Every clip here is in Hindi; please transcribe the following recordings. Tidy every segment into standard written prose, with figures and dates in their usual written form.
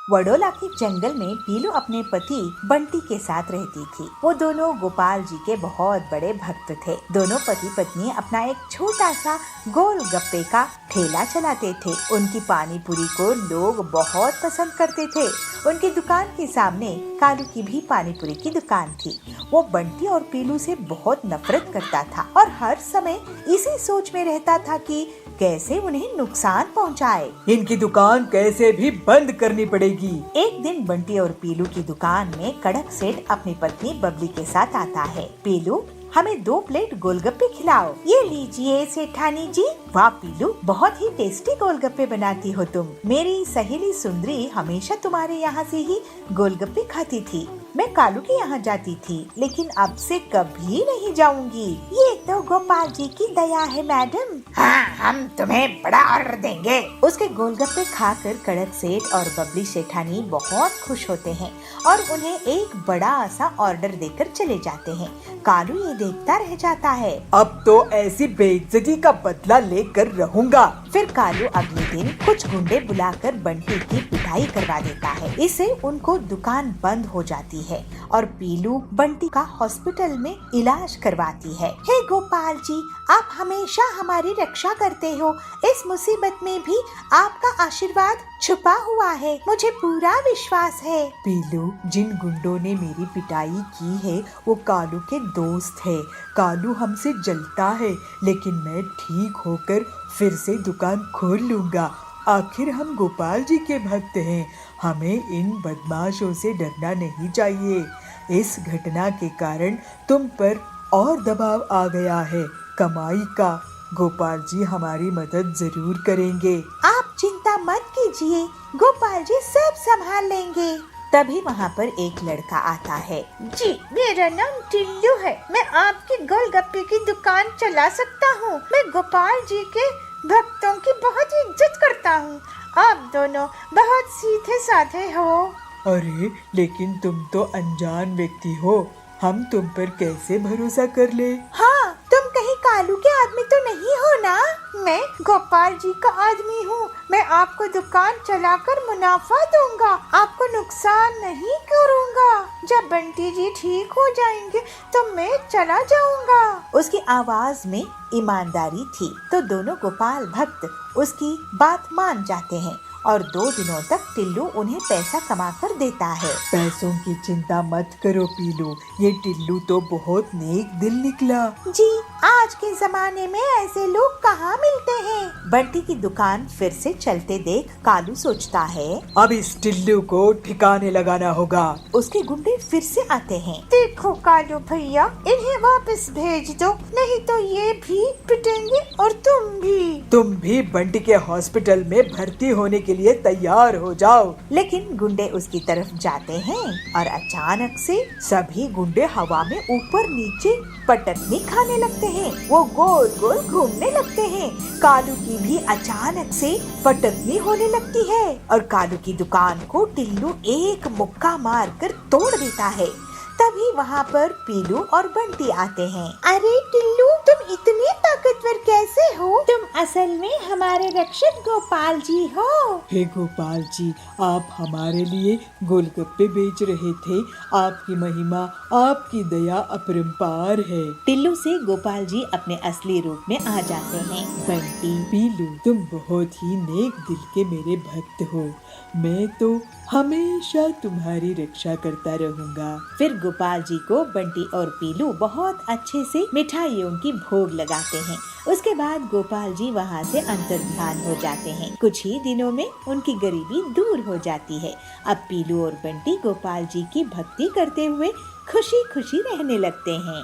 वडोला के जंगल में पीलू अपने पति बंटी के साथ रहती थी। वो दोनों गोपाल जी के बहुत बड़े भक्त थे। दोनों पति पत्नी अपना एक छोटा सा गोलगप्पे का ठेला चलाते थे। उनकी पानी पूरी को लोग बहुत पसंद करते थे। उनकी दुकान के सामने कालू की भी पानी पूरी की दुकान थी। वो बंटी और पीलू से बहुत नफरत करता था और हर समय इसी सोच में रहता था कि कैसे उन्हें नुकसान पहुंचाए। इनकी दुकान कैसे भी बंद करनी पड़ेगी। एक दिन बंटी और पीलू की दुकान में कड़क सेठ अपनी पत्नी बबली के साथ आता है। पीलू, हमें 2 प्लेट गोलगप्पे खिलाओ। ये लीजिए सेठानी जी। वाह पीलू, बहुत ही टेस्टी गोलगप्पे बनाती हो तुम। मेरी सहेली सुंदरी हमेशा तुम्हारे यहाँ से ही गोलगप्पे खाती थी। मैं कालू के यहाँ जाती थी, लेकिन अब से कभी नहीं जाऊंगी। ये तो गोपाल जी की दया है मैडम। हाँ, हम तुम्हें बड़ा ऑर्डर देंगे। उसके गोलगप्पे खाकर कड़क सेठ और बबली सेठानी बहुत खुश होते हैं और उन्हें एक बड़ा सा ऑर्डर देकर चले जाते हैं। कालू ये देखता रह जाता है। अब तो ऐसी बेइज्जती का बदला लेकर रहूंगा। फिर कालू अगले दिन कुछ गुंडे बुलाकर बंटी की पिटाई करवा देता है। इससे उनको दुकान बंद हो जाती है और पीलू बंटी का हॉस्पिटल में इलाज करवाती है। हे गोपाल जी, आप हमेशा हमारी रक्षा करते हो। इस मुसीबत में भी आपका आशीर्वाद छुपा हुआ है, मुझे पूरा विश्वास है। पीलू, जिन गुंडों ने मेरी पिटाई की है वो कालू के दोस्त है। कालू हमसे जलता है, लेकिन मैं ठीक होकर फिर से दुकान खोल लूंगा। आखिर हम गोपाल जी के भक्त हैं। हमें इन बदमाशों से डरना नहीं चाहिए। इस घटना के कारण तुम पर और दबाव आ गया है कमाई का। गोपाल जी हमारी मदद जरूर करेंगे। आप चिंता मत कीजिए, गोपाल जी सब संभाल लेंगे। तभी वहाँ पर एक लड़का आता है। जी, मेरा नाम टिल्लू है। मैं आपकी गोलगप्पे की दुकान चला सकता हूँ। मैं गोपाल जी के भक्तों की बहुत इज्जत करता हूँ। आप दोनों बहुत सीधे साधे हो। अरे, लेकिन तुम तो अनजान व्यक्ति हो। हम तुम पर कैसे भरोसा कर ले? हाँ, तुम कहीं कालू के आदमी तो नहीं हो ना? मैं गोपाल जी का आदमी हूँ। मैं आपको दुकान चलाकर मुनाफा दूंगा, आपको नुकसान नहीं करूँगा। जब बंटी जी ठीक हो जाएंगे तो मैं चला जाऊँगा। उसकी आवाज में ईमानदारी थी, तो दोनों गोपाल भक्त उसकी बात मान जाते हैं और 2 दिनों तक टिल्लू उन्हें पैसा कमा कर देता है। पैसों की चिंता मत करो पीलू, ये टिल्लू तो बहुत नेक दिल निकला। जी, आज के जमाने में ऐसे लोग कहाँ मिलते हैं। बंटी की दुकान फिर से चलते देख कालू सोचता है, अब इस टिल्लू को ठिकाने लगाना होगा। उसके गुंडे फिर से आते हैं। देखो कालू भैया, इन्हें वापस भेज दो, नहीं तो ये भी पिटेंगे और तुम भी बंटी के हॉस्पिटल में भर्ती होने के लिए तैयार हो जाओ। लेकिन गुंडे उसकी तरफ जाते हैं और अचानक से सभी गुंडे हवा में ऊपर नीचे पटकनी खाने लगते हैं। वो गोल गोल घूमने लगते हैं। कालू की भी अचानक से पटकनी होने लगती है और कालू की दुकान को टिल्लू एक मुक्का मारकर तोड़ देता है। तभी वहाँ पर पीलू और बंटी आते हैं। अरे टिल्लू, तुम इतने ताकतवर कैसे हो? तुम असल में हमारे रक्षक गोपाल जी हो। हे गोपाल जी, आप हमारे लिए गोलगप्पे बेच रहे थे। आपकी महिमा, आपकी दया अपरंपार है। टिल्लू से गोपाल जी अपने असली रूप में आ जाते हैं। बंटी, पीलू, तुम बहुत ही नेक दिल के मेरे भक्त हो। मैं तो हमेशा तुम्हारी रक्षा करता रहूंगा। फिर गोपाल जी को बंटी और पीलू बहुत अच्छे से मिठाइयों की भोग लगाते हैं। उसके बाद गोपाल जी वहाँ से अंतर्ध्यान हो जाते हैं। कुछ ही दिनों में उनकी गरीबी दूर हो जाती है। अब पीलू और बंटी गोपाल जी की भक्ति करते हुए खुशी खुशी रहने लगते हैं।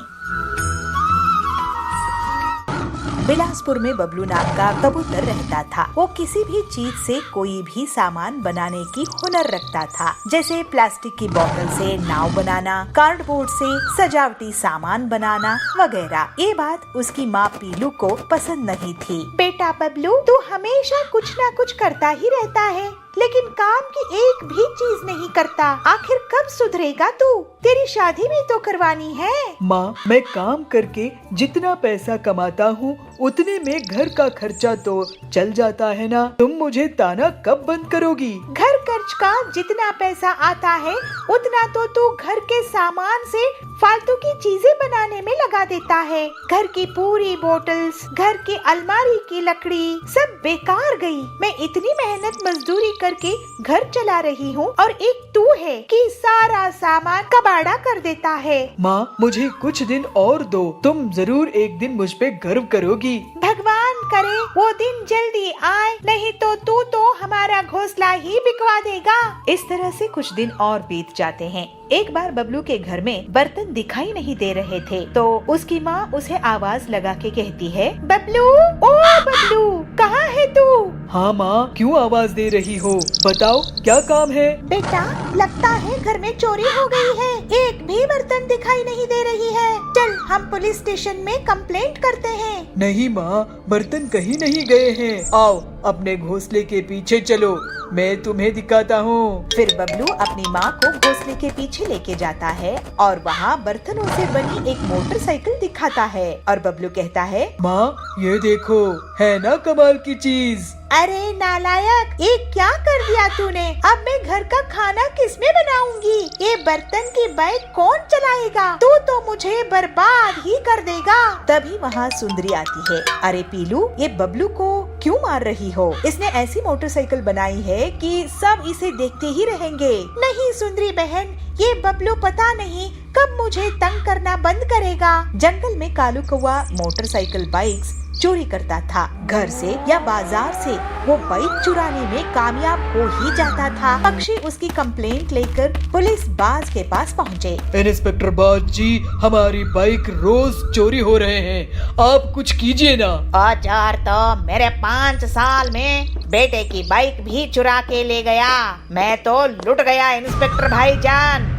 बिलासपुर में बबलू नाम का कबूतर रहता था। वो किसी भी चीज से कोई भी सामान बनाने की हुनर रखता था, जैसे प्लास्टिक की बोतल से नाव बनाना, कार्डबोर्ड से सजावटी सामान बनाना वगैरह। ये बात उसकी माँ पीलू को पसंद नहीं थी। बेटा बबलू, तू हमेशा कुछ ना कुछ करता ही रहता है। लेकिन काम की एक भी चीज नहीं करता। आखिर कब सुधरेगा तू? तेरी शादी भी तो करवानी है। माँ, मैं काम करके जितना पैसा कमाता हूँ उतने में घर का खर्चा तो चल जाता है ना। तुम मुझे ताना कब बंद करोगी? घर खर्च का जितना पैसा आता है उतना तो तू घर के सामान से फालतू की चीजें बनाने में लगा देता है। घर की पूरी बोतल्स, घर की अलमारी की लकड़ी सब बेकार गई। मैं इतनी मेहनत मजदूरी करके घर चला रही हूँ और एक तू है कि सारा सामान कबाड़ा कर देता है। माँ, मुझे कुछ दिन और दो, तुम जरूर एक दिन मुझ पे गर्व करोगी। भगवान करे वो दिन जल्दी आए, नहीं तो तू तो हमारा घोंसला ही बिकवा देगा। इस तरह से कुछ दिन और बीत जाते हैं। एक बार बबलू के घर में बर्तन दिखाई नहीं दे रहे थे तो उसकी माँ उसे आवाज लगा के कहती है, बबलू, ओ बबलू, कहाँ है तू? हाँ माँ, क्यों आवाज दे रही हो? बताओ क्या काम है? बेटा, लगता है घर में चोरी हो गई है। एक भी बर्तन दिखाई नहीं दे रही है। चल हम पुलिस स्टेशन में कंप्लेंट करते हैं। नहीं माँ, बर्तन कहीं नहीं गए हैं। आओ अपने घोंसले के पीछे चलो, मैं तुम्हें दिखाता हूँ। फिर बबलू अपनी माँ को घोंसले के पीछे लेके जाता है और वहाँ बर्तनों से बनी एक मोटरसाइकिल दिखाता है और बबलू कहता है, माँ ये देखो, है ना कमाल की चीज। अरे नालायक, ये क्या कर दिया तूने? अब मैं घर का खाना किसमें बनाऊंगी? ये बर्तन की बाइक कौन चलाएगा? तू तो मुझे बर्बाद ही कर देगा। तभी वहाँ सुंदरी आती है। अरे पीलू, ये बबलू को क्यों मार रही हो? इसने ऐसी मोटरसाइकिल बनाई है कि सब इसे देखते ही रहेंगे। नहीं सुंदरी बहन, ये बबलू पता नहीं कब मुझे तंग करना बंद करेगा। जंगल में कालू कौवा मोटरसाइकिल बाइक्स चोरी करता था। घर से या बाजार से वो बाइक चुराने में कामयाब हो ही जाता था। पक्षी उसकी कंप्लेंट लेकर पुलिस बाज के पास पहुँचे। इंस्पेक्टर बाज जी, हमारी बाइक रोज चोरी हो रहे हैं, आप कुछ कीजिए ना। औजार तो मेरे 5 साल में बेटे की बाइक भी चुरा के ले गया। मैं तो लुट गया इंस्पेक्टर भाईजान।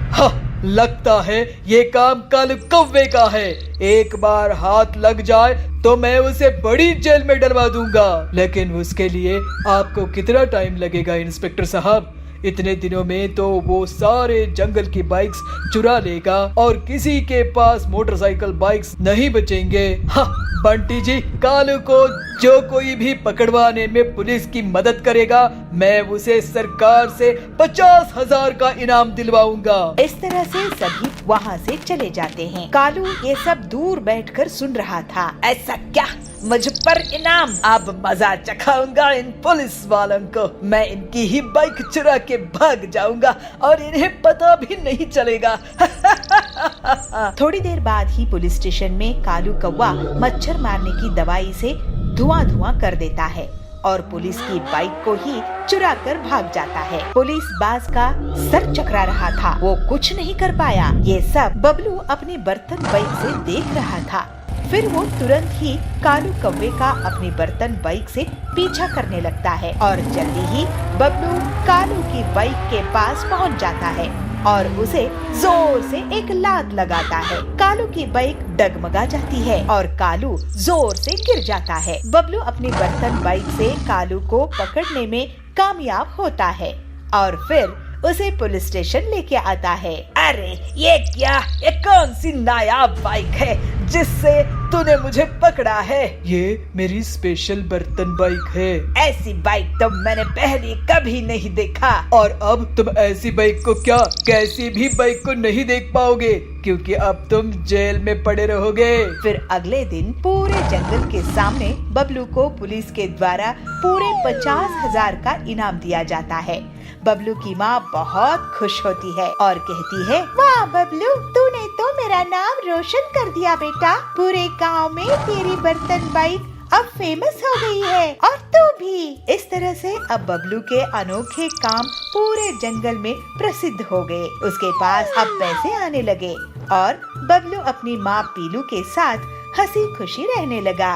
लगता है ये काम कालू कौवे का है। एक बार हाथ लग जाए तो मैं उसे बड़ी जेल में डलवा दूंगा। लेकिन उसके लिए आपको कितना टाइम लगेगा इंस्पेक्टर साहब? इतने दिनों में तो वो सारे जंगल की बाइक्स चुरा लेगा और किसी के पास मोटरसाइकिल बाइक्स नहीं बचेंगे। बंटी जी, कालू को जो कोई भी पकड़वाने में पुलिस की मदद करेगा, मैं उसे सरकार से 50,000 का इनाम दिलवाऊंगा। इस तरह से सभी वहाँ से चले जाते हैं। कालू ये सब दूर बैठकर सुन रहा था। ऐसा क्या? मुझ पर इनाम? अब मजा चखाऊंगा इन पुलिस वालों को। मैं इनकी ही बाइक चुरा के भाग जाऊंगा और इन्हें पता भी नहीं चलेगा। थोड़ी देर बाद ही पुलिस स्टेशन में कालू कौवा मच्छर मारने की दवाई से धुआं धुआं कर देता है और पुलिस की बाइक को ही चुरा कर भाग जाता है। पुलिस बाज का सर चकरा रहा था, वो कुछ नहीं कर पाया। ये सब बबलू अपनी बर्तन बाइक से देख रहा था। फिर वो तुरंत ही कालू कौवे का अपनी बर्तन बाइक से पीछा करने लगता है और जल्दी ही बबलू कालू की बाइक के पास पहुंच जाता है और उसे जोर से एक लात लगाता है। कालू की बाइक डगमगा जाती है और कालू जोर से गिर जाता है। बबलू अपनी बर्तन बाइक से कालू को पकड़ने में कामयाब होता है और फिर उसे पुलिस स्टेशन लेके आता है। अरे ये क्या? ये कौन सी नायाब बाइक है जिससे तूने मुझे पकड़ा है? ये मेरी स्पेशल बर्तन बाइक है। ऐसी बाइक तो मैंने पहले कभी नहीं देखा। और अब तुम ऐसी बाइक को क्या, कैसी भी बाइक को नहीं देख पाओगे, क्योंकि अब तुम जेल में पड़े रहोगे। फिर अगले दिन पूरे जंगल के सामने बबलू को पुलिस के द्वारा पूरे 50,000 का इनाम दिया जाता है। बबलू की माँ बहुत खुश होती है और कहती है, वाह बबलू, तूने तो मेरा नाम रोशन कर दिया बेटा। पूरे गांव में तेरी बर्तन बाइक अब फेमस हो गई है और तू भी। इस तरह से अब बबलू के अनोखे काम पूरे जंगल में प्रसिद्ध हो गए। उसके पास अब पैसे आने लगे और बबलू अपनी माँ पीलू के साथ हंसी खुशी रहने लगा।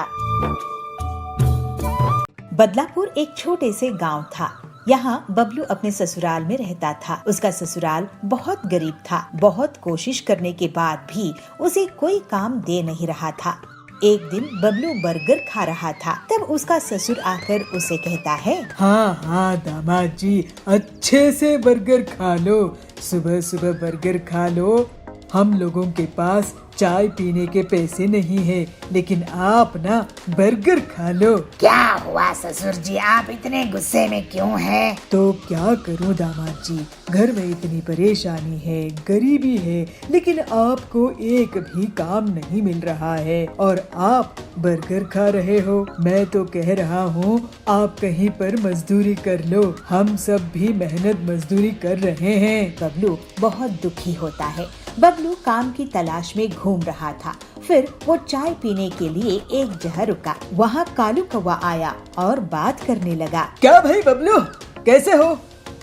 बदलापुर एक छोटे से गांव था। यहाँ बबलू अपने ससुराल में रहता था। उसका ससुराल बहुत गरीब था। बहुत कोशिश करने के बाद भी उसे कोई काम दे नहीं रहा था। एक दिन बबलू बर्गर खा रहा था, तब उसका ससुर आकर उसे कहता है, हाँ हाँ दामाद जी, अच्छे से बर्गर खा लो, सुबह सुबह बर्गर खा लो। हम लोगों के पास चाय पीने के पैसे नहीं है, लेकिन आप ना बर्गर खा लो। क्या हुआ ससुर जी, आप इतने गुस्से में क्यों हैं? तो क्या करूं दामाद जी, घर में इतनी परेशानी है, गरीबी है, लेकिन आपको एक भी काम नहीं मिल रहा है और आप बर्गर खा रहे हो। मैं तो कह रहा हूँ आप कहीं पर मजदूरी कर लो, हम सब भी मेहनत मजदूरी कर रहे हैं। बबलू बहुत दुखी होता है। बबलू काम की तलाश में घूम रहा था। फिर वो चाय पीने के लिए एक जगह रुका। वहाँ कालू कौवा आया और बात करने लगा। क्या भाई बबलू, कैसे हो?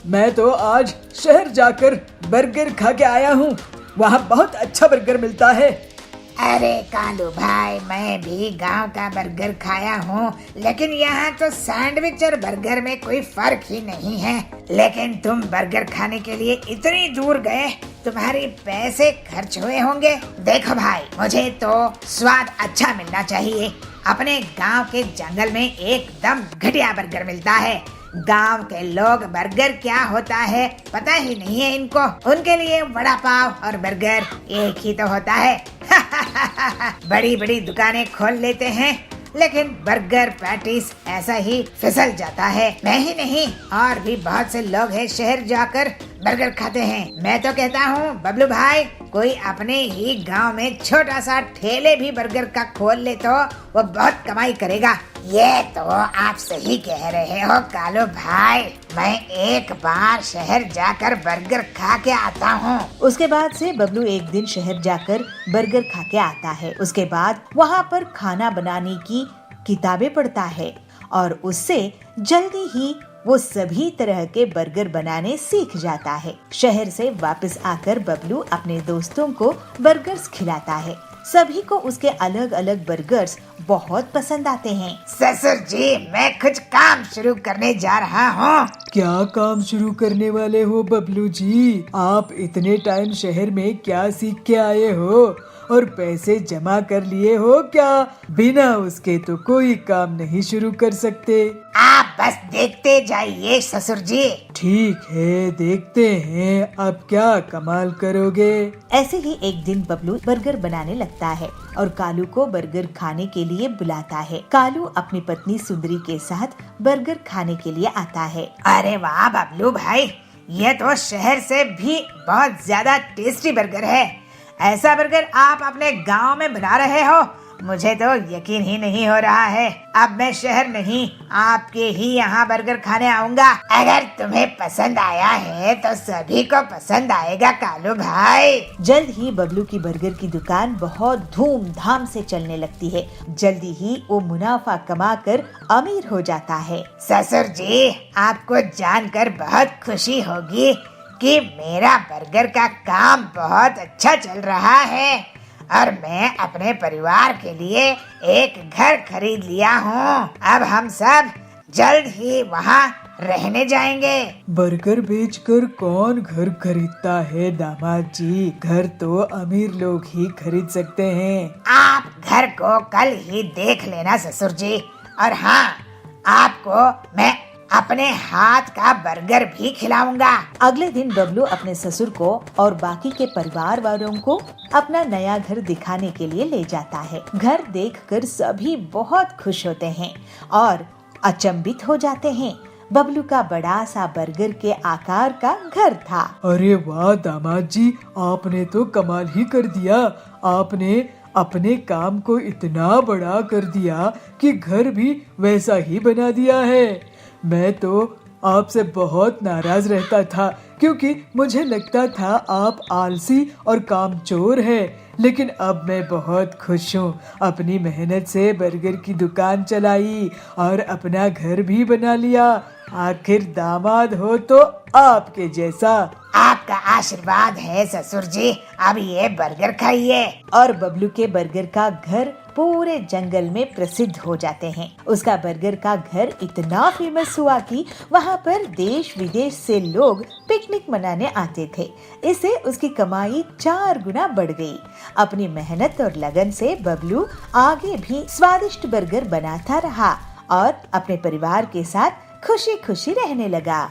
मैं तो आज शहर जाकर बर्गर खा के आया हूँ, वहाँ बहुत अच्छा बर्गर मिलता है। अरे कालू भाई, मैं भी गांव का बर्गर खाया हूँ, लेकिन यहाँ तो सैंडविच और बर्गर में कोई फर्क ही नहीं है। लेकिन तुम बर्गर खाने के लिए इतनी दूर गए, तुम्हारे पैसे खर्च हुए होंगे। देखो भाई, मुझे तो स्वाद अच्छा मिलना चाहिए। अपने गांव के जंगल में एकदम घटिया बर्गर मिलता है। गांव के लोग बर्गर क्या होता है पता ही नहीं है इनको। उनके लिए वड़ा पाव और बर्गर एक ही तो होता है। बड़ी बड़ी दुकानें खोल लेते हैं, लेकिन बर्गर पैटीज ऐसा ही फिसल जाता है। मैं ही नहीं, और भी बहुत से लोग हैं शहर जाकर बर्गर खाते हैं। मैं तो कहता हूँ बबलू भाई, कोई अपने ही गांव में छोटा सा ठेले भी बर्गर का खोल ले तो वो बहुत कमाई करेगा। ये तो आप सही कह रहे हो कालू भाई, मैं एक बार शहर जाकर बर्गर खा के आता हूँ। उसके बाद से बबलू एक दिन शहर जाकर बर्गर खा के आता है। उसके बाद वहाँ पर खाना बनाने की किताबें पढ़ता है और उससे जल्दी ही वो सभी तरह के बर्गर बनाने सीख जाता है। शहर से वापस आकर बबलू अपने दोस्तों को बर्गर्स खिलाता है। सभी को उसके अलग अलग बर्गर्स बहुत पसंद आते हैं। ससुर जी, मैं कुछ काम शुरू करने जा रहा हूँ। क्या काम शुरू करने वाले हो बबलू जी? आप इतने टाइम शहर में क्या सीख के आए हो और पैसे जमा कर लिए हो क्या? बिना उसके तो कोई काम नहीं शुरू कर सकते। आप बस देखते जाइए ससुर जी। ठीक है, देखते हैं अब क्या कमाल करोगे। ऐसे ही एक दिन बबलू बर्गर बनाने लगता है और कालू को बर्गर खाने के लिए बुलाता है। कालू अपनी पत्नी सुंदरी के साथ बर्गर खाने के लिए आता है। अरे वाह बबलू भाई, ये तो शहर से भी बहुत ज्यादा टेस्टी बर्गर है। ऐसा बर्गर आप अपने गांव में बना रहे हो, मुझे तो यकीन ही नहीं हो रहा है। अब मैं शहर नहीं, आपके ही यहाँ बर्गर खाने आऊंगा। अगर तुम्हें पसंद आया है तो सभी को पसंद आएगा कालू भाई। जल्द ही बबलू की बर्गर की दुकान बहुत धूमधाम से चलने लगती है। जल्दी ही वो मुनाफा कमाकर अमीर हो जाता है। ससुर जी, आपको जानकर बहुत खुशी होगी कि मेरा बर्गर का काम बहुत अच्छा चल रहा है और मैं अपने परिवार के लिए एक घर खरीद लिया हूँ। अब हम सब जल्द ही वहाँ रहने जाएंगे। बर्गर बेचकर कौन घर खरीदता है दामाद जी? घर तो अमीर लोग ही खरीद सकते हैं। आप घर को कल ही देख लेना ससुर जी। और हाँ, आपको मैं अपने हाथ का बर्गर भी खिलाऊंगा। अगले दिन बबलू अपने ससुर को और बाकी के परिवार वालों को अपना नया घर दिखाने के लिए ले जाता है। घर देखकर सभी बहुत खुश होते हैं और अचंभित हो जाते हैं। बबलू का बड़ा सा बर्गर के आकार का घर था। अरे वाह दामाद जी, आपने तो कमाल ही कर दिया। आपने अपने काम को इतना बड़ा कर दिया कि घर भी वैसा ही बना दिया है। मैं तो आपसे बहुत नाराज रहता था क्योंकि मुझे लगता था आप आलसी और कामचोर हैं। लेकिन अब मैं बहुत खुश हूँ। अपनी मेहनत से बर्गर की दुकान चलाई और अपना घर भी बना लिया। आखिर दामाद हो तो आपके जैसा। आपका आशीर्वाद है ससुर जी। अब ये बर्गर खाइए। और बबलू के बर्गर का घर पूरे जंगल में प्रसिद्ध हो जाते हैं। उसका बर्गर का घर इतना फेमस हुआ कि वहाँ पर देश विदेश से लोग पिकनिक मनाने आते थे। इससे उसकी कमाई 4 गुना बढ़ गई। अपनी मेहनत और लगन से बबलू आगे भी स्वादिष्ट बर्गर बनाता रहा और अपने परिवार के साथ खुशी खुशी रहने लगा।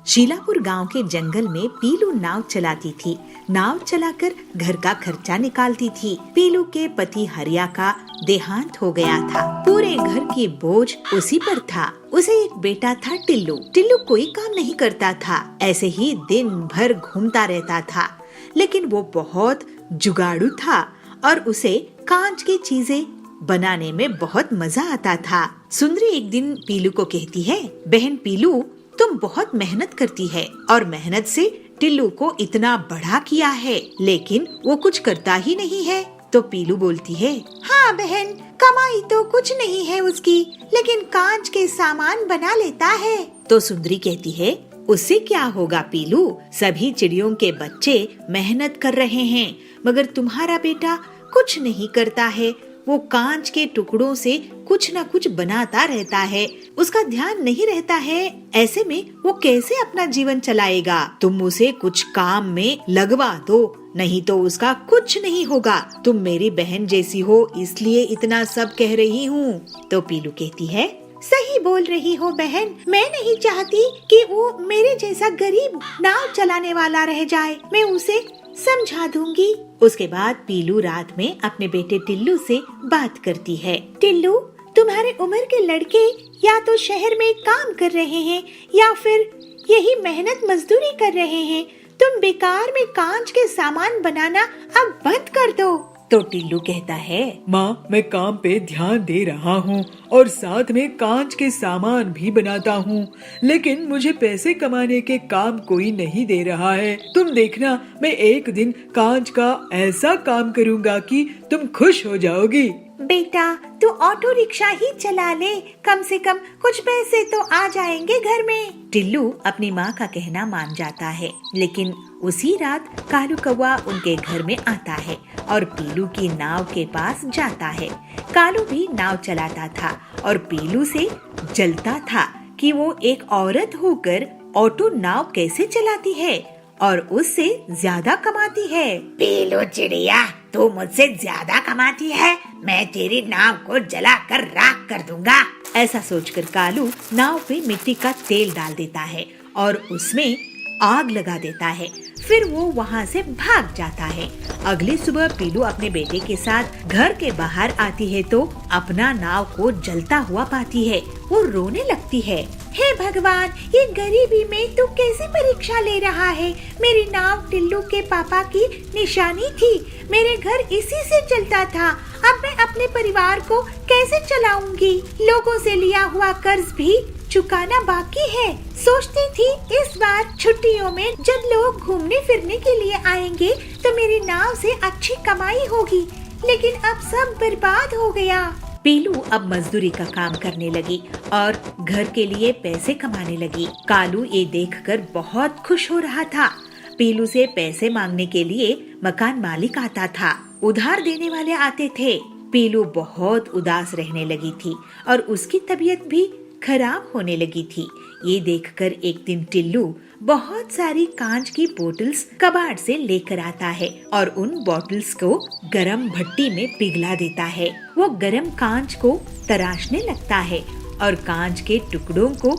शीलापुर गांव के जंगल में पीलू नाव चलाती थी। नाव चलाकर घर का खर्चा निकालती थी। पीलू के पति हरिया का देहांत हो गया था। पूरे घर की बोझ उसी पर था। उसे एक बेटा था टिल्लू। टिल्लू कोई काम नहीं करता था, ऐसे ही दिन भर घूमता रहता था। लेकिन वो बहुत जुगाड़ू था और उसे कांच की चीजें बनाने में बहुत मजा आता था। सुंदरी एक दिन पीलू को कहती है, बहन पीलू, तुम बहुत मेहनत करती है और मेहनत से टिल्लू को इतना बड़ा किया है, लेकिन वो कुछ करता ही नहीं है। तो पीलू बोलती है, हाँ बहन, कमाई तो कुछ नहीं है उसकी, लेकिन कांच के सामान बना लेता है। तो सुंदरी कहती है, उससे क्या होगा पीलू, सभी चिड़ियों के बच्चे मेहनत कर रहे हैं, मगर तुम्हारा बेटा कुछ नहीं करता है। वो कांच के टुकड़ों से कुछ न कुछ बनाता रहता है, उसका ध्यान नहीं रहता है। ऐसे में वो कैसे अपना जीवन चलाएगा? तुम उसे कुछ काम में लगवा दो, नहीं तो उसका कुछ नहीं होगा। तुम मेरी बहन जैसी हो, इसलिए इतना सब कह रही हूँ। तो पीलू कहती है, सही बोल रही हो बहन, मैं नहीं चाहती कि वो मेरे जैसा गरीब नाव चलाने वाला रह जाए। मैं उसे समझा दूंगी। उसके बाद पीलू रात में अपने बेटे टिल्लू से बात करती है। टिल्लू, तुम्हारे उम्र के लड़के या तो शहर में काम कर रहे हैं या फिर यही मेहनत मजदूरी कर रहे हैं। तुम बेकार में कांच के सामान बनाना अब बंद कर दो। तो टिल्लू कहता है, माँ, मैं काम पे ध्यान दे रहा हूँ और साथ में कांच के सामान भी बनाता हूँ, लेकिन मुझे पैसे कमाने के काम कोई नहीं दे रहा है। तुम देखना, मैं एक दिन कांच का ऐसा काम करूँगा कि तुम खुश हो जाओगी। बेटा, तू ऑटो रिक्शा ही चला ले, कम से कम कुछ पैसे तो आ जाएंगे घर में। टिल्लू अपनी माँ का कहना मान जाता है, लेकिन उसी रात कालू कौवा उनके घर में आता है और पीलू की नाव के पास जाता है। कालू भी नाव चलाता था और पीलू से जलता था कि वो एक औरत होकर ऑटो नाव कैसे चलाती है और उससे ज्यादा कमाती है। पीलू चिड़िया, तू मुझसे ज्यादा कमाती है, मैं तेरी नाव को जला कर राख कर दूंगा। ऐसा सोचकर कालू नाव पे मिट्टी का तेल डाल देता है और उसमें आग लगा देता है। फिर वो वहाँ से भाग जाता है। अगली सुबह पीलू अपने बेटे के साथ घर के बाहर आती है तो अपना नाव को जलता हुआ पाती है। वो रोने लगती है, हे भगवान, ये गरीबी में तू कैसी परीक्षा ले रहा है? मेरी नाव टिल्लू के पापा की निशानी थी, मेरे घर इसी से चलता था। अब मैं अपने परिवार को कैसे चलाऊंगी? लोगों से लिया हुआ कर्ज भी चुकाना बाकी है। सोचती थी इस बार छुट्टियों में जब लोग घूमने फिरने के लिए आएंगे तो मेरी नाव से अच्छी कमाई होगी, लेकिन अब सब बर्बाद हो गया। पीलू अब मजदूरी का काम करने लगी और घर के लिए पैसे कमाने लगी। कालू ये देखकर बहुत खुश हो रहा था। पीलू से पैसे मांगने के लिए मकान मालिक आता था, उधार देने वाले आते थे। पीलू बहुत उदास रहने लगी थी और उसकी तबीयत भी खराब होने लगी थी। ये देखकर एक दिन टिल्लू बहुत सारी कांच की बोतल्स कबाड़ से लेकर आता है और उन बोतल्स को गरम भट्टी में पिघला देता है। वो गरम कांच को तराशने लगता है और कांच के टुकड़ों को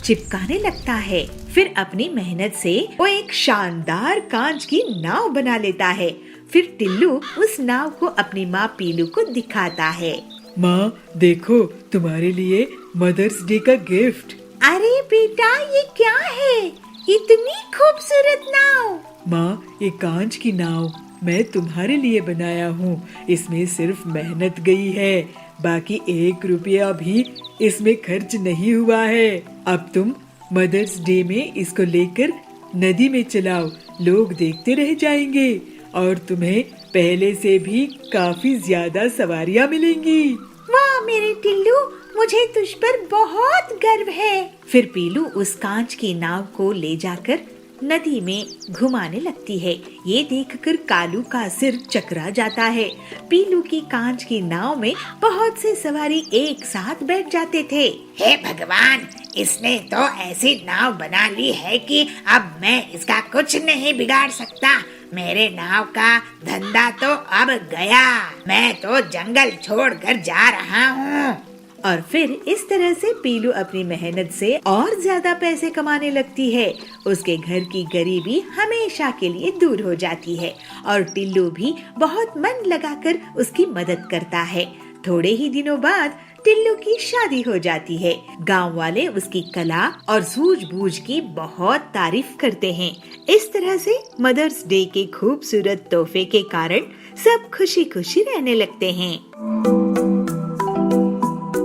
चिपकाने लगता है। फिर अपनी मेहनत से वो एक शानदार कांच की नाव बना लेता है। फिर टिल्लू उस नाव को अपनी माँ पीलू को दिखाता है। माँ, देखो, तुम्हारे लिए मदर्स डे का गिफ्ट। अरे बेटा, ये क्या है? इतनी खूबसूरत नाव। माँ, ये कांच की नाव मैं तुम्हारे लिए बनाया हूँ। इसमें सिर्फ मेहनत गई है, बाकी 1 रुपया भी इसमें खर्च नहीं हुआ है। अब तुम मदर्स डे में इसको लेकर नदी में चलाओ, लोग देखते रह जाएंगे और तुम्हें पहले से भी काफी ज्यादा सवारियाँ मिलेंगी। वाह मेरे टिल्लू, मुझे तुझ पर बहुत गर्व है। फिर पीलू उस कांच की नाव को ले जाकर नदी में घुमाने लगती है। ये देखकर कालू का सिर चकरा जाता है। पीलू की कांच की नाव में बहुत से सवारी एक साथ बैठ जाते थे। हे भगवान, इसने तो ऐसी नाव बना ली है कि अब मैं इसका कुछ नहीं बिगाड़ सकता। मेरे नाव का धंधा तो अब गया। मैं तो जंगल छोड़कर जा रहा हूँ। और फिर इस तरह से पीलू अपनी मेहनत से और ज्यादा पैसे कमाने लगती है। उसके घर की गरीबी हमेशा के लिए दूर हो जाती है और टिल्लू भी बहुत मन लगाकर उसकी मदद करता है। थोड़े ही दिनों बाद टिल्लू की शादी हो जाती है। गांव वाले उसकी कला और सूझबूझ की बहुत तारीफ करते हैं। इस तरह से मदर्स डे के खूबसूरत तोहफे के कारण सब खुशी खुशी रहने लगते हैं।